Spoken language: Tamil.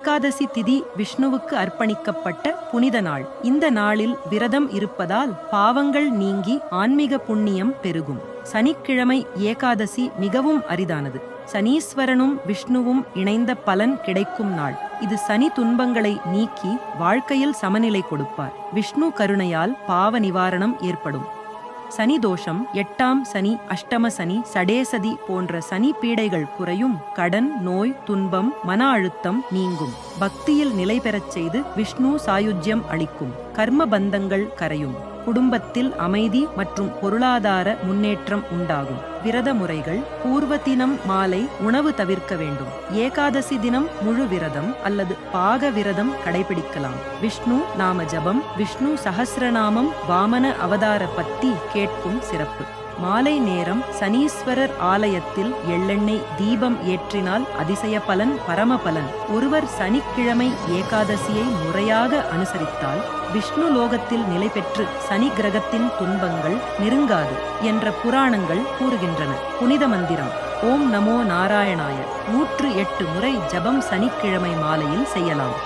ஏகாதசி திதி விஷ்ணுவுக்கு அர்ப்பணிக்கப்பட்ட புனித நாள். இந்த நாளில் விரதம் இருப்பதால் பாவங்கள் நீங்கி ஆன்மீக புண்ணியம் பெருகும். சனிக்கிழமை ஏகாதசி மிகவும் அரிதானது. சனீஸ்வரனும் விஷ்ணுவும் இணைந்த பலன் கிடைக்கும் நாள் இது. சனி துன்பங்களை நீக்கி வாழ்க்கையில் சமநிலை கொடுப்பார். விஷ்ணு கருணையால் பாவ நிவாரணம் ஏற்படும். சனி தோஷம், 8ஆம் சனி, அஷ்டம சனி, சடேசதி போன்ற சனி பீடைகள் குறையும். கடன், நோய், துன்பம், மன அழுத்தம் நீங்கும். பக்தியில் நிலை பெறச் செய்து விஷ்ணு சாயுஜ்யம் அளிக்கும். கர்ம பந்தங்கள் கரையும். குடும்பத்தில் அமைதி மற்றும் பொருளாதார முன்னேற்றம் உண்டாகும். விரத முறைகள்: பூர்வ தினம் மாலை உணவு தவிர்க்க வேண்டும். ஏகாதசி தினம் முழு விரதம் அல்லது பாக விரதம் கடைபிடிக்கலாம். விஷ்ணு நாம ஜபம், விஷ்ணு சஹஸ்ரநாமம், வாமன அவதார பத்தி கேட்கும் சிறப்பு. மாலை நேரம் சனீஸ்வரர் ஆலயத்தில் எள்ளெண்ணெய் தீபம் ஏற்றினால் அதிசய பலன், பரம பலன். ஒருவர் சனிக்கிழமை ஏகாதசியை முறையாக அனுசரித்தால் விஷ்ணு லோகத்தில் நிலை பெற்று சனி கிரகத்தின் துன்பங்கள் நெருங்காது என்ற புராணங்கள் கூறுகின்றன. புனித மந்திரம்: ஓம் நமோ நாராயணாய 108 முறை ஜபம் சனிக்கிழமை மாலையில் செய்யலாம்.